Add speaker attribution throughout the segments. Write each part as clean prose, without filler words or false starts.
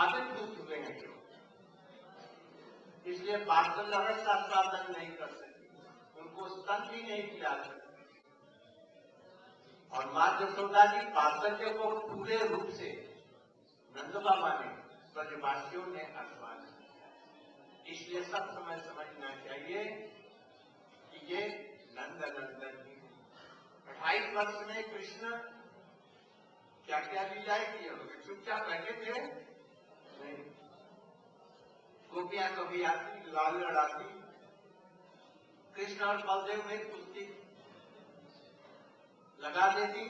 Speaker 1: आदित्यूत हुए हैं जो, इसलिए पार्षद रस आस्वादन नहीं कर सकती, उनको स्तन भी नहीं खिला सकती। और मां यशोदा जी पार्षद को पूरे रूप से नंद बाबा ने, ब्रजवासियों ने आस्वादन किया। इसलिए सब समय समझना चाहिए कि ये नंद नंदन जी 28 वर्ष में कृष्ण क्या क्या लीलाएं किए होंगे, चुपचाप बैठे थे नहीं। गोपियां कभी आती, लाल लड़ाती, कृष्ण और बलदेव में कुश्ती लगा देती,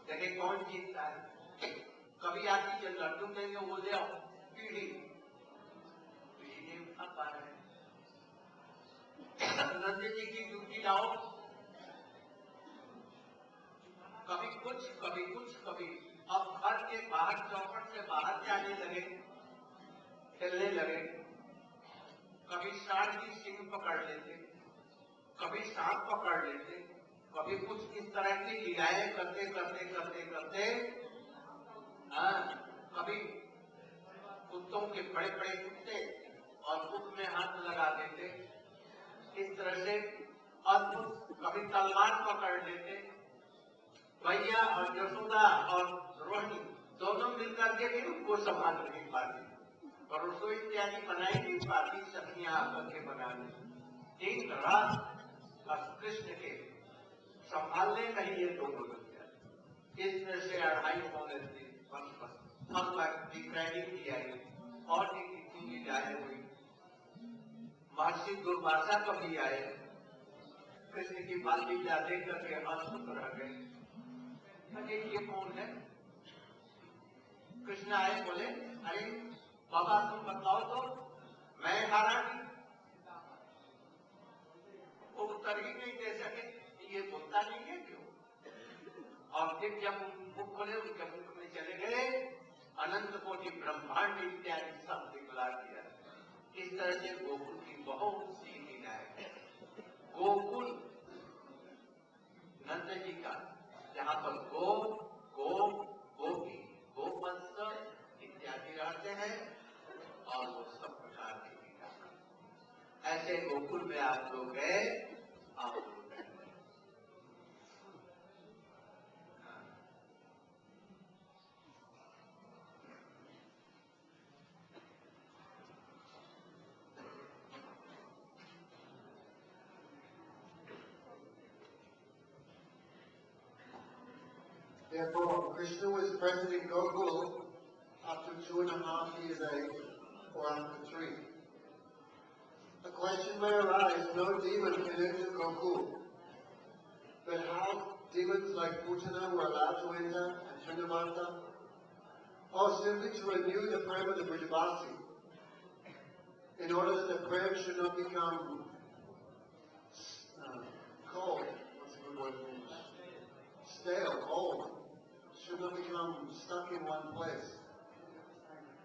Speaker 1: देखे कौन जीतता है। कभी आती जब लड्डू देंगे वो ले आओ, पीढ़ी नहीं उठा पा रहे, नंद जी की ड्यूटी लाओ, कभी कुछ कभी कुछ कभी। अब घर के बाहर चौपट से बाहर जाने लगे, खेलने लगे, कभी सांड की सींग पकड़ लेते, कभी सांप पकड़ लेते, कभी कुछ इस तरह की लीलाएं करते करते करते करते कभी कुत्तों के बड़े बड़े कुत्ते और मुख में हाथ लगा देते, इस तरह से अद्भुत। कभी तलवार पकड़ लेते, भैया और यशोदा और रोहिणी दोनों मिलकर के भी उनको संभाल नहीं पाती, और रसोई इत्यादि बनाई नहीं पाती, सखियां आकर के बनाने। दिन रात कृष्ण के संभालने में ही ये दोनों लग जाते। इस तरह से 2.5 पौने ट्रेनिंग की आई, और भी कितनी लीलाएं हुई। महर्षि दुर्वासा कभी आए, कृष्ण की बाल लीला देख करके अद्भुत रह गए। अरे ये कौन है? कृष्ण आए, बोले अरे बाबा तुम बताओ तो, मैं हारा नहीं। वो उत्तर ही नहीं दे सके, ये बोलता नहीं है क्यों? और फिर जब मुख खोले, उनके मुख में चले गए अनंत कोटि ब्रह्मांड इत्यादि सब दिखला दिया। इस तरह से गोकुल की बहुत सी लीलाएं है। गोकुल नंद जी का, जहाँ पर गो गोपी गोवत्स इत्यादि रहते हैं, और वो सब प्रकार की लीला। ऐसे गोकुल में आप लोग गए, आप लोग
Speaker 2: Therefore, Krishna was present in Gokul up to 2.5 years age, or after 3. A question may arise, no demon can enter Gokul. But how demons like Putana were allowed to enter, and Chandravarta? Or simply to renew the prem of the Brijavasi, in order that the prem should not become cold. What's a good word for English? Stale, old. Should not become stuck in one place.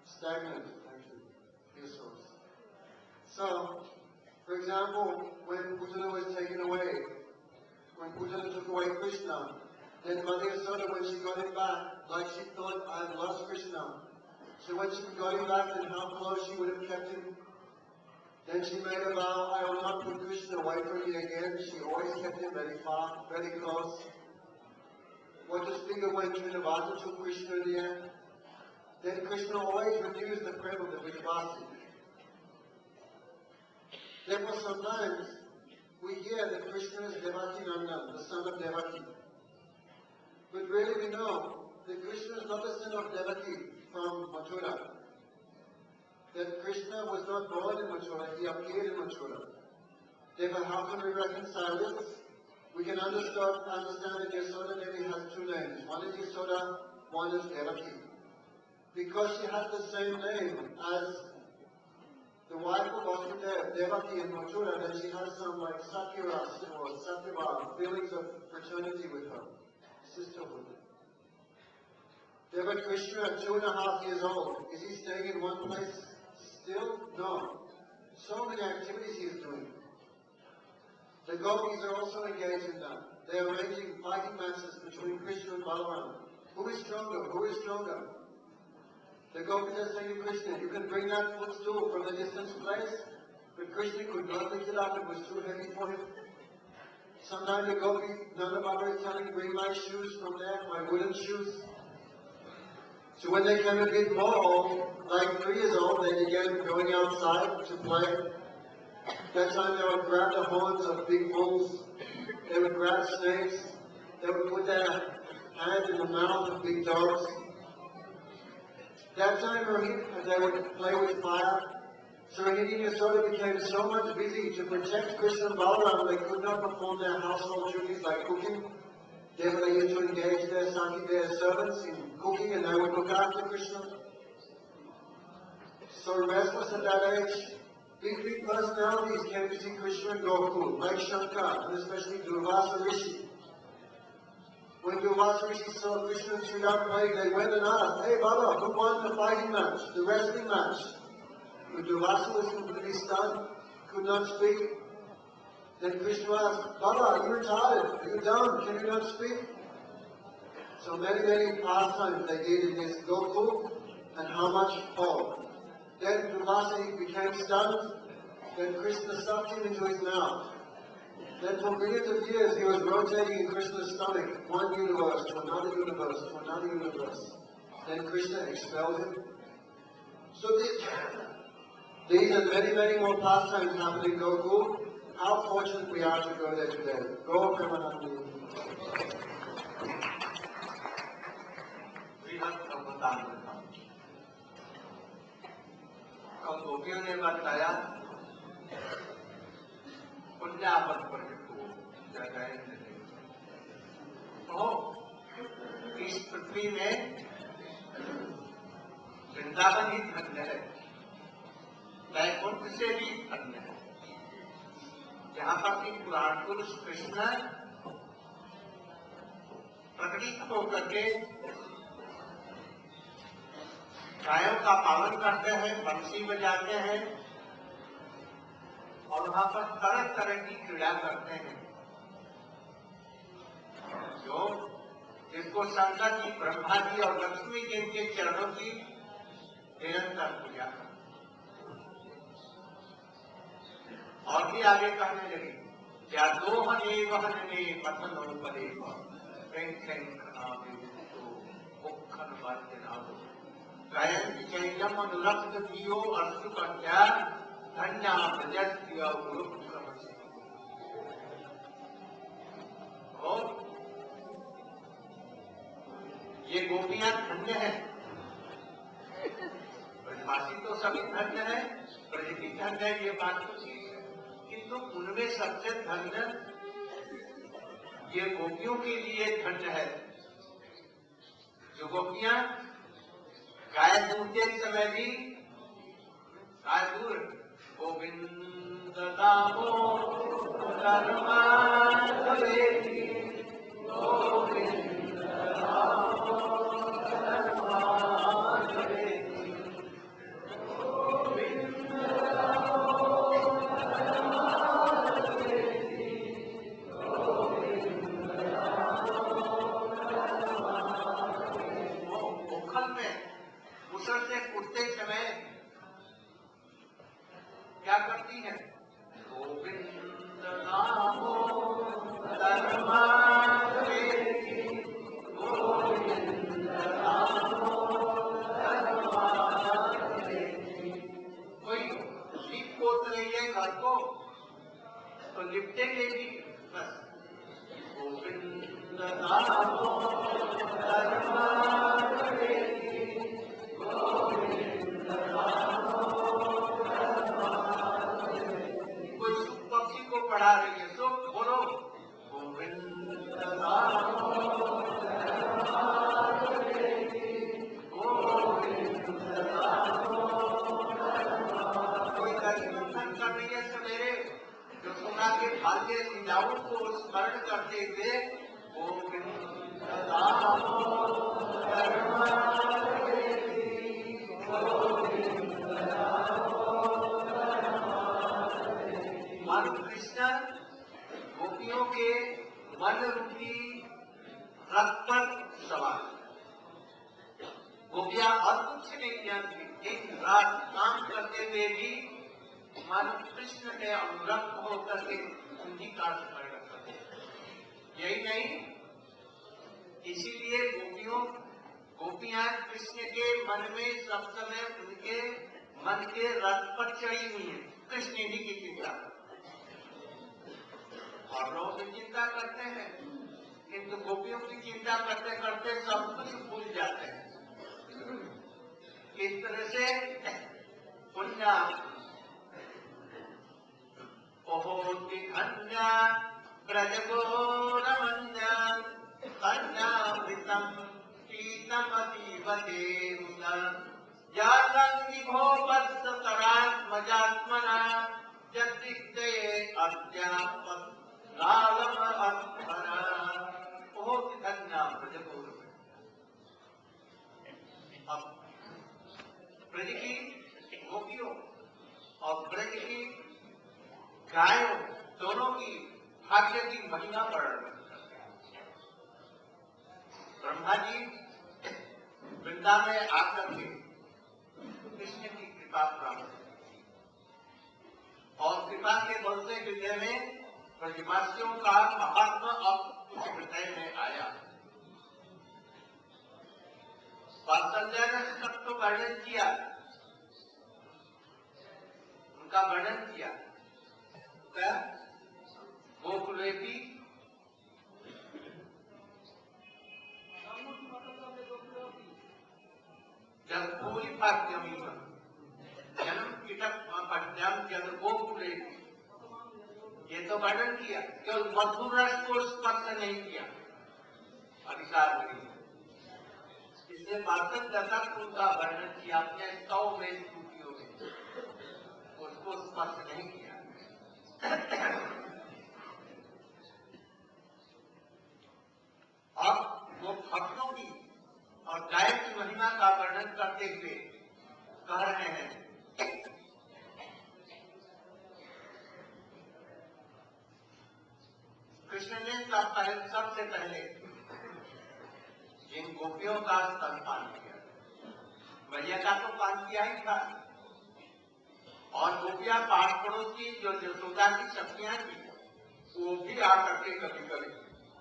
Speaker 2: Stagnant, thank you. Yes, so, for example, when Putana was taken away, when Putana took away Krishna, then Mother Yasoda, when she got him back, like she thought, I've lost Krishna. So when she got him back, then how close she would have kept him? Then she made a vow, I will not put Krishna away from me again. She always kept him very far, very close. What does figure when Trinavata took Krishna in the end? Then Krishna always renews the prem of the Vrijavasi. Therefore sometimes we hear that Krishna is Devaki Nandan, the son of Devaki. But really we know that Krishna is not the son of Devaki from Mathura. That Krishna was not born in Mathura, he appeared in Mathura. Therefore how can we reconcile this? We can understand that Yasoda Devi has 2 names. One is Yasoda, one is Devaki. Because she has the same name as the wife of Vasudeva, Devaki in Mathura, then she has some like Sakyaras or Satyava, feelings of fraternity with her, sisterhood. Devaki Krishna at 2.5 years old, is he staying in one place still? No. So many activities he is doing. The gopis are also engaged in that. They are arranging fighting matches between Krishna and Balaram. Who is stronger? Who is stronger? The gopis are saying to Krishna, you can bring that footstool from a distant place, but Krishna could not lift it up, it was too heavy for him. Sometimes the gopis, Nanda Baba is telling, bring my shoes from there, my wooden shoes. So when they came a bit more old, like 3 years old, they began going outside to play. That time they would grab the horns of big bulls, they would grab snakes, they would put their hand in the mouth of big dogs. That time they would play with fire. So Rohini and Yasoda became so much busy to protect Krishna and Balaram, they could not perform their household duties like cooking. Therefore they used to engage their servants in cooking, and they would look after Krishna. So restless at that age, big personalities came to see Krishna in Gokul, like Shankar, and especially Durvasa Rishi. When Durvasa Rishi saw Krishna and Sridhar playing, they went and asked, hey Baba, who won the fighting match, the wrestling match? But Durvasa was completely stunned, could not speak. Then Krishna asked, Baba, are you retarded? Are you dumb? Can you not speak? So many pastimes they did in this Gokul, and how much more. Then Durvasa became stunned. Then Krishna sucked him into his mouth. Then for millions of years he was rotating in Krishna's stomach, one universe to another universe to another universe. Then Krishna expelled him. So these and many more pastimes happen in Gokul. How fortunate we are to go there today. Go Premanandi.
Speaker 1: अब गोपियों ने बताया पुण्यापन पर तो इस पृथ्वी में वृंदावन ही धन्य है, वैकुंठ से भी धन्य है। जहाँ पर कि पुराण पुरुष कृष्ण प्रकटित होकर के गायों का पालन करते हैं, बंसी बजाते हैं और वहां पर तरह तरह की क्रीड़ा करते हैं, जो जिसको शंकर जी, ब्रह्मा जी और लक्ष्मी जी के चरणों की निरंतर पूजा करते। और भी आगे कहने लगे, या दोहने वहने पतनो पदेव मुखन वाद्यनादो गायन चैलम अनुरक्त दियो अर्थ कन्या धन्या प्रजस्त्य और ये गोपियां धन्य है। ब्रजवासी तो सभी धन्य है, ब्रज भी धन्य है, ये बात तो ठीक है, किंतु उनमें सबसे धन्य ये गोपियों के लिए धन्य है। जो गोपियां गाय दूधते समय भी गाय दूर गोविंद दामो गोविंद दामो से उठते समय क्या करती है? गोविंद नामो धर्मात्मेति, गोविंद नामो धर्मात्मेति। कोई लिप पोत रही है घर को तो लिपटेंगे भी बस गोविंद नामो धर्मात्मेति। पढ़ा रही है तो बोलो गोविंद नामो धर्मात्मेति, गोविंद नामो धर्मात्मेति। कोई दर्शन कर रही है सवेरे जो सुना के भाग्य सिंधाओं को स्मरण करते हुए गोविंद नामो धर्मात्मेति, गोविंद नामो कृष्ण गोपियों के मन रूपी रथ पर सवार। गोपियां और कुछ नहीं दिन रात काम करते हुए भी मानो कृष्ण के अनुरक्त होकर के उन्हीं का स्मरण करते हैं। यही नहीं, इसीलिए गोपियां कृष्ण के मन में सब समय उनके मन के रथ पर चढ़ी हुई है, कृष्ण ही की चिंता। और लोग भी चिंता करते हैं, किंतु गोपियों की चिंता करते करते सब कुछ भूल जाते हैं। इस तरह से पुण्य ओहोति धन्या ब्रजगोरवन्या कन्यामृतम् पीतमतीवदेनुना यातं विभो वत्सतरात्मजात्मना जगदिष्टये अद्यापत् कालम अध्वरा। ओहोति धन्या ब्रजगोरवन्या। अब ब्रज की गोपियों और ब्रज की गायों दोनों की भाग्य की महिमा वर्णन करते हैं। ब्रह्मा जी वृंदावन में आकर के कृष्ण की कृपा प्राप्त हुई और कृपा के बल से हृदय में ब्रजवासियों का महात्मा अब उस हृदय में आया। वात्सल्य ने सब तो वर्णन किया, उनका वर्णन किया। गोकुलेपी जब पूरी भाग्यमी जन्म किटक पद्यम जब गोकुलेपी, ये तो वर्णन किया, केवल मधुर रस को स्पर्श नहीं किया, अधिकार नहीं। इसलिए वास्तव दशक उनका वर्णन किया अपने 100 में स्तुतियों में, उसको स्पर्श नहीं किया। अब वो भक्तों की और गाय की महिमा का वर्णन करते हुए कह रहे हैं, कृष्ण ने सबसे पहले जिन गोपियों का स्तनपान किया, मैया का तो पान किया ही था, और गोपियां पास पड़ोस की जो यशोदा की शक्तियां थी, वो भी आकर के कभी कभी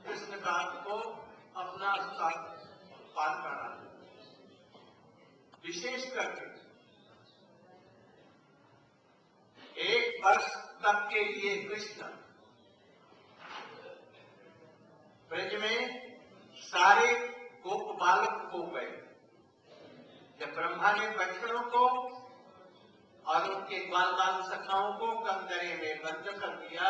Speaker 1: कृष्ण कांत को अपना पान करा। विशेष करके 1 वर्ष तक के लिए कृष्ण ब्रज में सारे गोप बालक हो गए। जब ब्रह्मा ने बच्चों को और उनके ग्वाल बाल सखाओं को कमरे में बंद कर दिया,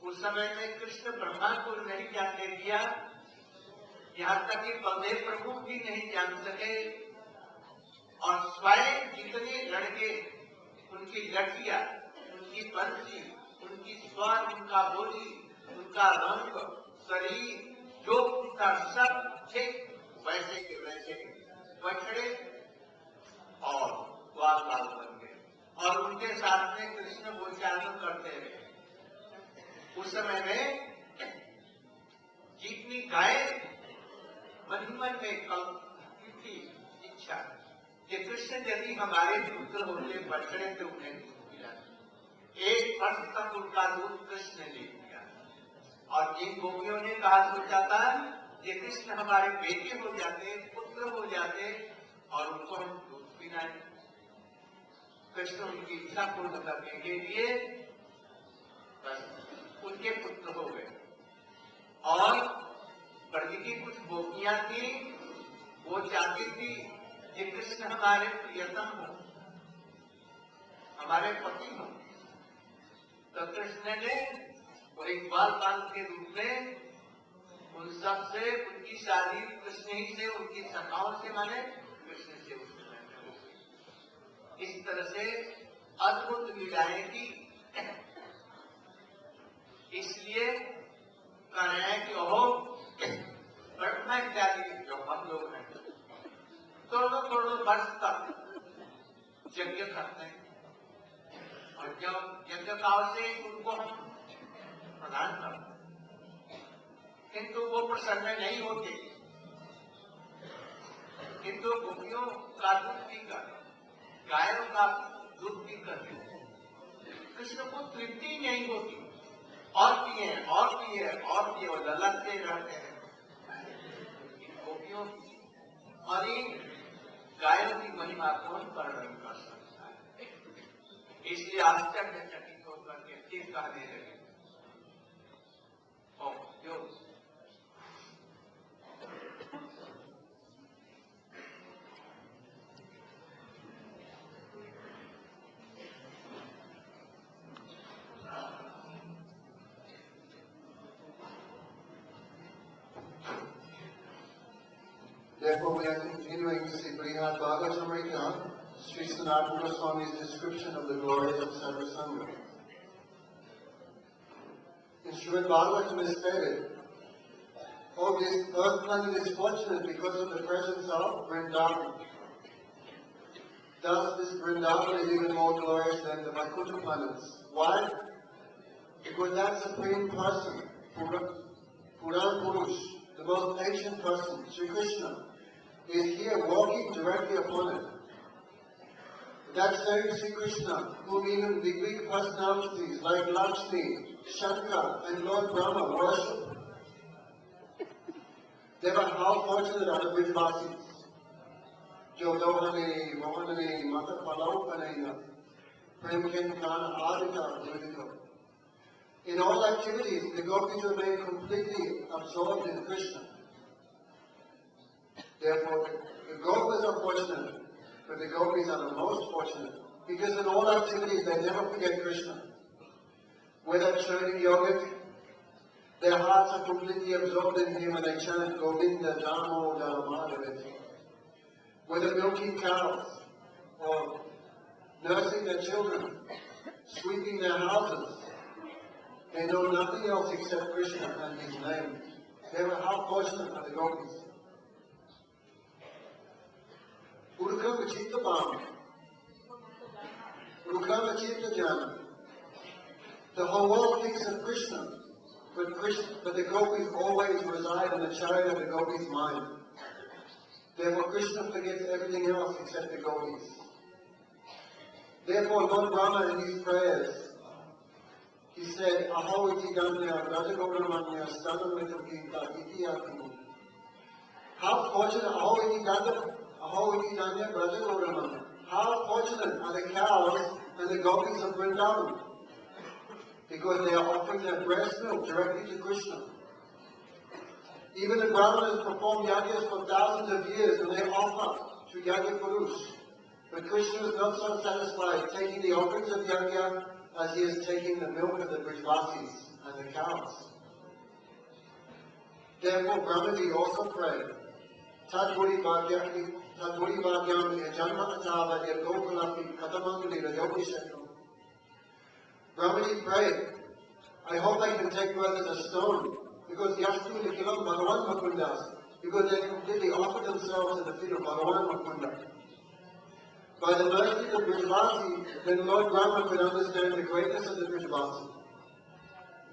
Speaker 1: उस समय में कृष्ण ब्रह्मा को नहीं जानने दिया, यहाँ तक कि बलदेव प्रभु भी नहीं जान सके, और स्वयं जितने लड़के, उनकी लड़कियां, उनकी बंसी, उनकी स्वर, उनका बोली, उनका रंग, शरीर, जो उनका सब थे वैसे के वैसे बछड़े और ग्वाल बाल बन गए, और उनके साथ में कृष्ण बोलचालन करते रहे। उस समय में जितनी गायें मन में कल्पी थी इच्छा कि कृष्ण यदि हमारे पुत्र होते बछड़े से उन्हें दूध पिलाते, 1 वर्ष तक उनका दूध कृष्ण ले लिया। और जिन गोपियों ने कहा सोचा था कि कृष्ण हमारे बेटे हो जाते, पुत्र हो जाते, और उनको हम दूध पिलाएं, कृष्ण उनकी इच्छा पूर्ण करने के लिए बस उनके पुत्र हो गए। और ब्रज की कुछ गोपियां थी, वो चाहती थी कि कृष्ण हमारे प्रियतम हो, हमारे पति हो, तो कृष्ण ने वो एक बाल बाल के रूप में उन सब से उनकी शादी कृष्ण ही से, उनकी सखाओं से, माने कृष्ण से उस समय में हो गई। इस तरह से अद्भुत लीलाएं की। इसलिए कह रहे हैं कि ओहो ब्रह्मा इत्यादि जो हम लोग हैं करोड़ों वर्ष तक यज्ञ करते हैं, और जब यज्ञ काल से उनको हम प्रदान करते हैं, किंतु वो प्रसन्न नहीं होते। इन दो गोपियों का दूध पीकर, गायों का दूध पीकर कृष्ण को तृप्ति नहीं होती, और पिए और पिए और पिए और ललचते रहते हैं। इन गोपियों की और इन गायों की महिमा कौन वर्णन कर सकता है? इसलिए आश्चर्यचकित होकर के फिर कहने लगे, ओ जो
Speaker 2: Therefore, we are continuing to see Brihad Bhagavatamrita, Sri Sanatana Goswami's description of the glories of Sadhusanga. In Srimad Bhagavatam is stated, oh, this earth planet is fortunate because of the presence of Vrindavan. Thus, this Vrindavan is even more glorious than the Vaikuntha planets. Why? Because that Supreme Person, Puran Purush, the most ancient person, Sri Krishna, is here walking directly upon it. That same Sri Krishna, whom even the Greek personalities like Lakshmi, Shankar, and Lord Brahma worship. Therefore, how fortunate are the Brajvasis? Jo Dohane, Mohanane, Mata Palaupanena, Prem Kenkana, Adita, Vedika. In all activities, the gopis remain completely absorbed in Krishna. Therefore, the gopis are fortunate, but the gopis are the most fortunate, because in all activities they never forget Krishna. Whether churning yogic, their hearts are completely absorbed in Him and they chant Govinda, Damoda, Madhava. Whether milking cows, or nursing their children, sweeping their houses, they know nothing else except Krishna and His name. Therefore, how fortunate are the gopis? Urukam Chitta Bam, Urukam Chitta Jam. The whole world thinks of Krishna, but the gopis always reside in the chariot of the gopis' mind. Therefore, Krishna forgets everything else except the gopis. Therefore, Lord Brahma in his prayers, he said, Aho iti danya, Rajagoramanya, Stanamritam Gita, iti atimu. How fortunate, Aho iti danya, Rajagoramanya. How fortunate are the cows and the gopis of Vrindavan, because they are offering their breast milk directly to Krishna. Even the Brahmanas perform yagyas for thousands of years and they offer to Yagya Purush. But Krishna is not so satisfied taking the offerings of yagya as he is taking the milk of the Brajvasis and the cows. Therefore, Brahmaji also prayed, Tadburi Bhagyam Janma Atava Yagokalapi Katamangali Rayogi Shekam. Brahmaji prayed, I hope I can take birth as a stone, because Yastu Nikilam Bhagavan Makundas, because they completely offered themselves at the feet of Bhagavan Makunda. By the mercy of Brajvasi, then Lord Brahma could understand the greatness of the Brajvasi.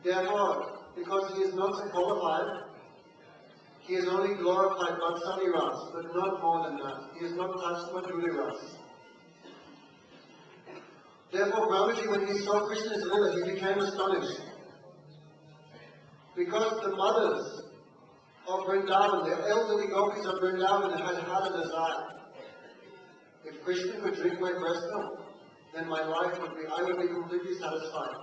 Speaker 2: Therefore, because he is not so qualified, he is only glorified Vatsali Ras, but not more than that. He is not touched Madhuri Ras. Therefore, Brahmaji, when he saw Krishna's lila, he became astonished. Because the mothers of Vrindavan, the elderly gopis of Vrindavan, had had a desire. If Krishna could drink my breast milk, then I would be completely satisfied.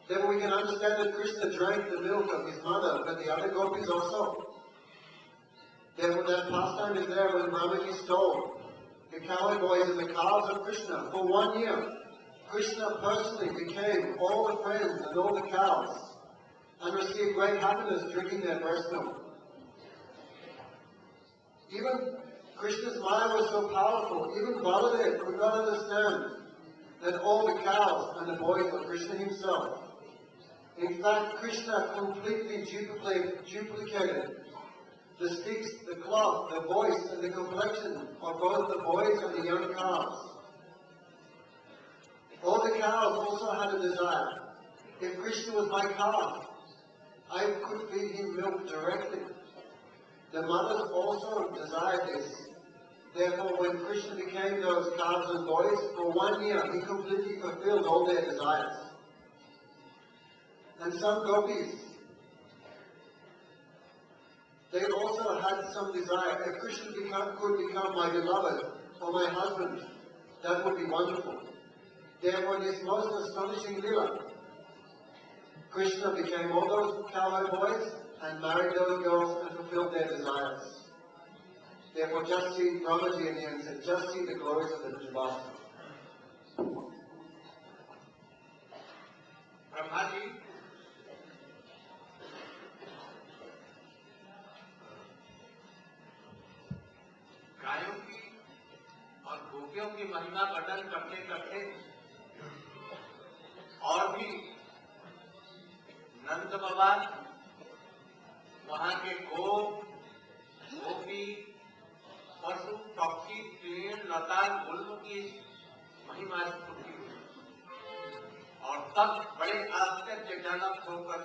Speaker 2: Then we can understand that Krishna drank the milk of his mother, but the other gopis also. Therefore, that pastime is there when Brahmaji stole the cowherd boys and the cows of Krishna. For 1 year, Krishna personally became all the friends and all the cows and received great happiness drinking their breast milk. Even Krishna's mind was so powerful, even Baladev could not understand that all the cows and the boys were Krishna himself. In fact, Krishna completely duplicated the sticks, the cloth, the voice, and the complexion of both the boys and the young cows. All the cows also had a desire. If Krishna was my calf, I could feed him milk directly. The mothers also desired this. Therefore, when Krishna became those calves and boys, for 1 year he completely fulfilled all their desires. And some gopis, they also had some desire. If Krishna could become my beloved or my husband, that would be wonderful. Therefore, in this most astonishing lila, Krishna became all those cowherd boys and married those girls and fulfilled their desires. Therefore, just see Brahmaji in the end said, just see the glories of the Jivasana.
Speaker 1: Brahmaji गायों की और गोपियों की महिमा वर्णन करते करते और भी नंद बाबा वहां के गोपी पशु पक्षी पेड़ लता गुल्म की महिमा स्तुति हुई और तब बड़े आश्चर्यजनक होकर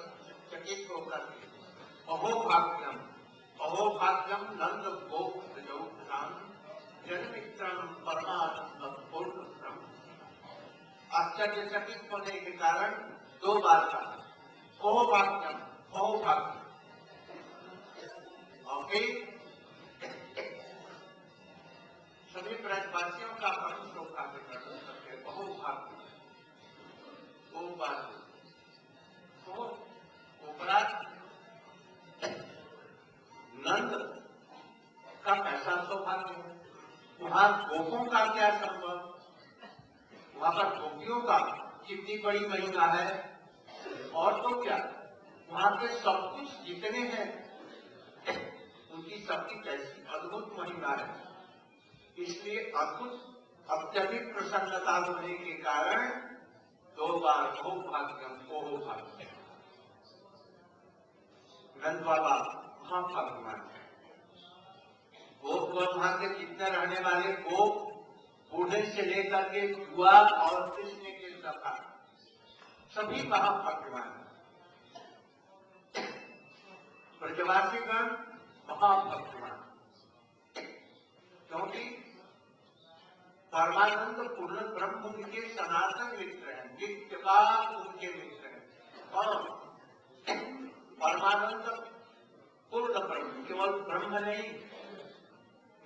Speaker 1: चकित होकर अहोभाग्यम नंद गोप जनमित्रम परमात्म पूर्ण आश्चर्यचकित होने के कारण 2 बार कहा अहोभाग्यम अहोभाग्य और फिर सभी ब्रजवासियों का परम सौभाग्य प्रकट करके अहोभाग्य 2 बार तो उपरांत नंद का कैसा सौभाग्य है, वहां गोपों का क्या संभव, वहां पर गोपियों का कितनी बड़ी महिमा है, और तो क्या वहां के सब कुछ जितने हैं उनकी सबकी कैसी अद्भुत महिमा है। इसलिए अद्भुत अत्यधिक प्रसन्नता होने के कारण 2 बार अहोभाग्यम अहोभाग्य नंद बाबा महाभगवान है। गोप वहां के जितने रहने वाले गोप बूढ़े से लेकर के युवा और कृष्ण के सखा सभी महाभगवान ब्रजवासीगण महाभगवान, क्योंकि परमानंद पूर्ण ब्रह्म उनके सनातन मित्र हैं, नित्यकाल उनके मित्र हैं। और परमानंद पूर्ण ब्रह्म केवल ब्रह्म नहीं,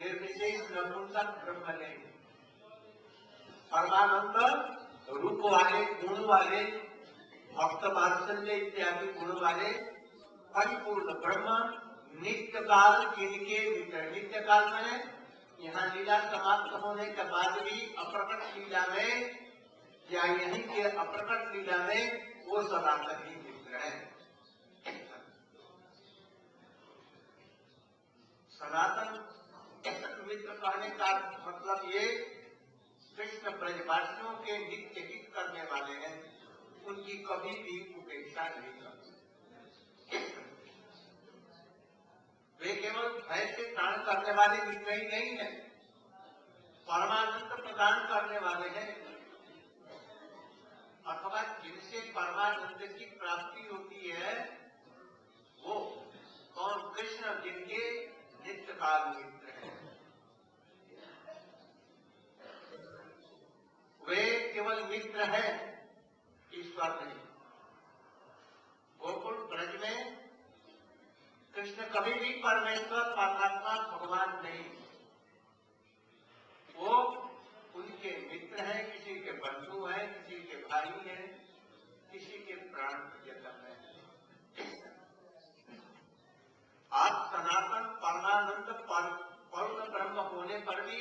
Speaker 1: निर्विशेष नपुंसक ब्रह्म नहीं, परमानंद रूप वाले गुण वाले भक्त वात्सल्य इत्यादि गुण वाले परिपूर्ण ब्रह्म नित्यकाल जिनके मित्र। नित्यकाल में यहाँ लीला समाप्त होने के बाद भी अप्रकट लीला में या यहीं के अप्रकट लीला में वो सनातन ही मित्र है। सनातन मित्र कहने का मतलब ये कृष्ण ब्रजवासियों के नित्य हित करने वाले हैं, उनकी कभी भी उपेक्षा नहीं करते। वे केवल भय से प्राण करने वाले मित्र ही नहीं है, परमानंद प्रदान करने वाले हैं, अथवा जिनसे परमानंद की प्राप्ति होती है वो और कृष्ण जिनके नित्यकाल मित्र हैं। वे केवल मित्र हैं, ईश्वर नहीं। गोकुल ब्रज में कृष्ण कभी भी परमेश्वर परमात्मा भगवान नहीं, वो उनके मित्र हैं, किसी के बंधु हैं, किसी के भाई हैं, किसी के प्राण प्रियतम हैं। आज सनातन परमानंद पूर्ण ब्रह्म होने पर भी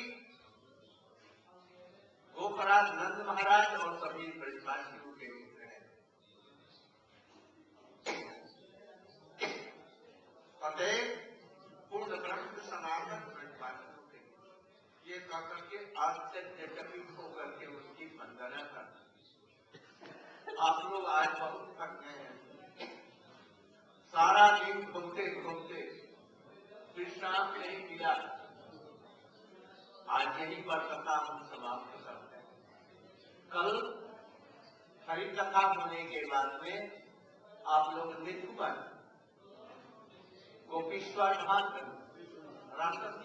Speaker 1: गोपराज नंद महाराज और सभी ब्रजवासियों के मित्र हैं। अतः पूर्ण ब्रह्म सनातन ब्रजवासियों के ये कहकर के आश्चर्यचकित होकर के उनकी वंदना कर। आप लोग आज बहुत थक गए हैं, सारा दिन घूमते घूमते विश्राम नहीं मिला। आज यही पर कथा हम समाप्त करते हैं। कल हरि कथा होने के बाद में आप लोग नित्य गोपीश्वर महात्म राक्षस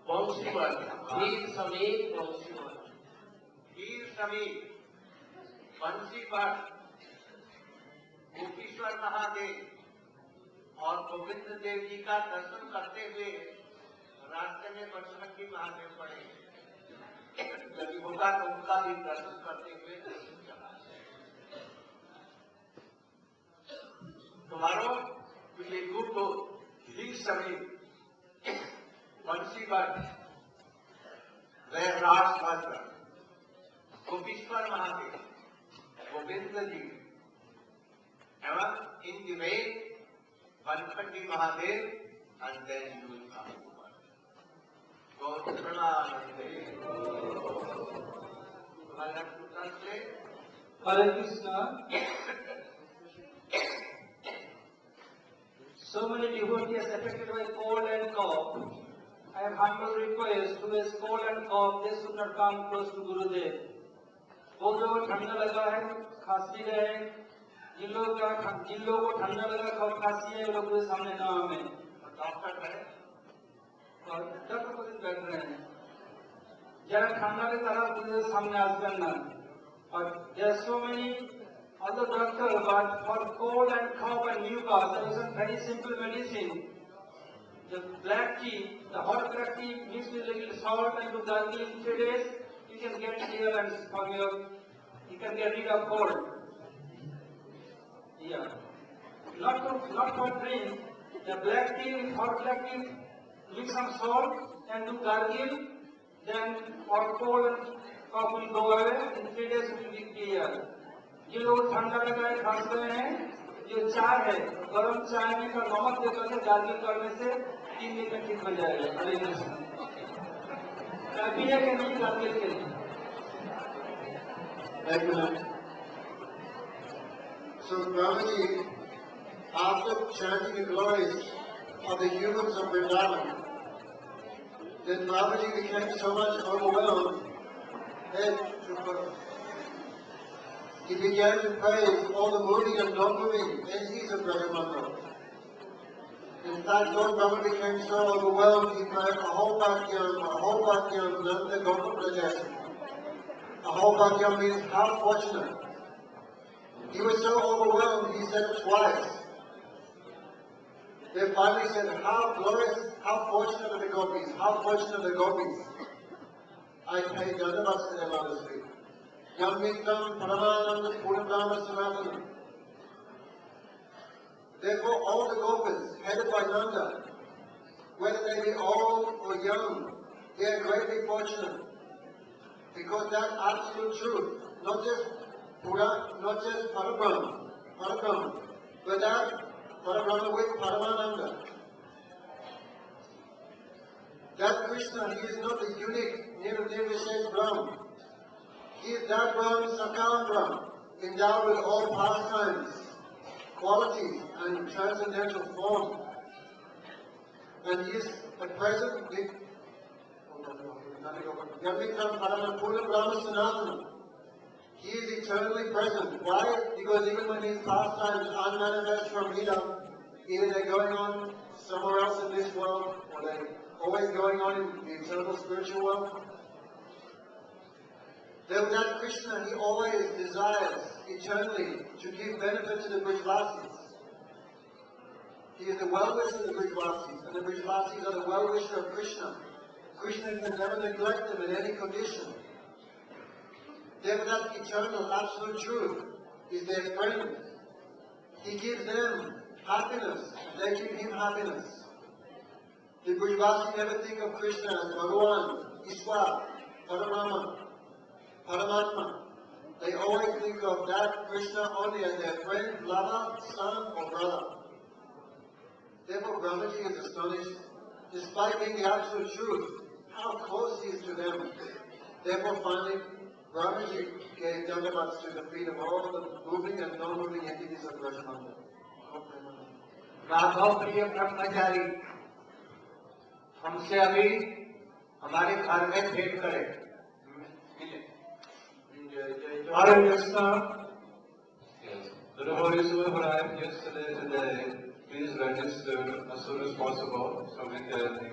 Speaker 1: वंशीवर वीर समीर वंशीवर वीर समीर वंशीवर गोपीश्वर महादेव और गोविंद देव जी का दर्शन करते हुए रास्ते में पंचवटी महादेव पड़े। यदि होगा तो उनका भी दर्शन करते हुए चला। तुम्हारो ये गुप्त वीर समीर वंशीवर राजभद्र गोपीश्वर महादेव गोविंद जी एवं in the way Vankhandi Mahadev and then you will come over. God Prananande. Do I have to translate?
Speaker 3: Hare Krishna. So many devotees affected by cold and cough. I have humble request who is cold and cough, they should not come close to Gurudev. वो जो ठंडा लगा है, खांसी है, जिन लोगों को ठंडा लगा खांसी है, वो लोग के सामने ना आवे।
Speaker 1: डॉक्टर है
Speaker 3: और डॉक्टर को बैठ रहे हैं। जरा ठंडा के तरह गुरुदेव सामने आसबें ना। और there are so many other doctors, but for cold and cough and mucus, there is a very simple medicine. The black tea, the hot black tea mixed with a little salt and to gargle in 3 days, you can get clear and you can get rid of cold. Yeah. Not for drink. The black tea with hot black tea, mix some salt and do gargle, then all cold and cough will go away. In 3 days it will be clear. जो लोग ठंडा लगा है खांस रहे हैं, जो चाय है, गर्म चाय में का नमक देकर के गार्गल करने से 3 दिन में ठीक हो जाएगा। हरे कृष्ण। पीने के नहीं गार्गल के लिए।
Speaker 2: So Brahmaji, after chanting the glories of the humans of Vrindavan, then Brahmaji became so much overwhelmed that he began to praise all the moving and non-moving entities of Brahmanda. In fact, Lord Brahma became so overwhelmed, he prayed a whole Bhaktyam, Nanda Gopal Pradesh. A whole Bhaktyam means how fortunate. He was so overwhelmed, he said it twice. They finally said, how glorious, how fortunate are the gopis, how fortunate are the gopis. I pay Dandavats to them on the street. Yamikam Paramananda Purnama Sanatana. Therefore, all the gopas, headed by Nanda, whether they be old or young, they are greatly fortunate. Because that absolute truth, not just Parabrahma, but that Parabrahma with Paramananda. That Krishna, he is not the unique Nirvishesh Brahma. He is that Brahma, Sakal Brahma, endowed with all pastimes, qualities, and transcendental form. And he is at present he is eternally present. Why? Because even when these pastimes are manifest from Lila, either they're going on somewhere else in this world, or they're always going on in the eternal spiritual world. Then that Krishna, he always desires eternally to give benefit to the Brijvasis. He is the well-wisher of the Brijvasis, and the Brijvasis are the well-wisher of Krishna. Krishna can never neglect them in any condition. Therefore, that eternal, absolute truth is their friend. He gives them happiness, they give him happiness. The Brijvasis never think of Krishna as Bhagavan, Ishwar, Parabrahma, Paramatma. They always think of that Krishna only as their friend, lover, son, or brother. Therefore, Brahmaji is astonished, despite being the absolute truth, how close he is to them. Therefore, finally, Brahmaji gave Dandavats to the feet of all the moving and non-moving entities of Brajmanda.
Speaker 1: Raghav प्रिय ब्रह्मचारी हमसे अभी हमारे घर में भेंट करें।
Speaker 3: Hare Krishna.
Speaker 4: Whatever is will arrive yesterday, today, please register as soon as possible so we can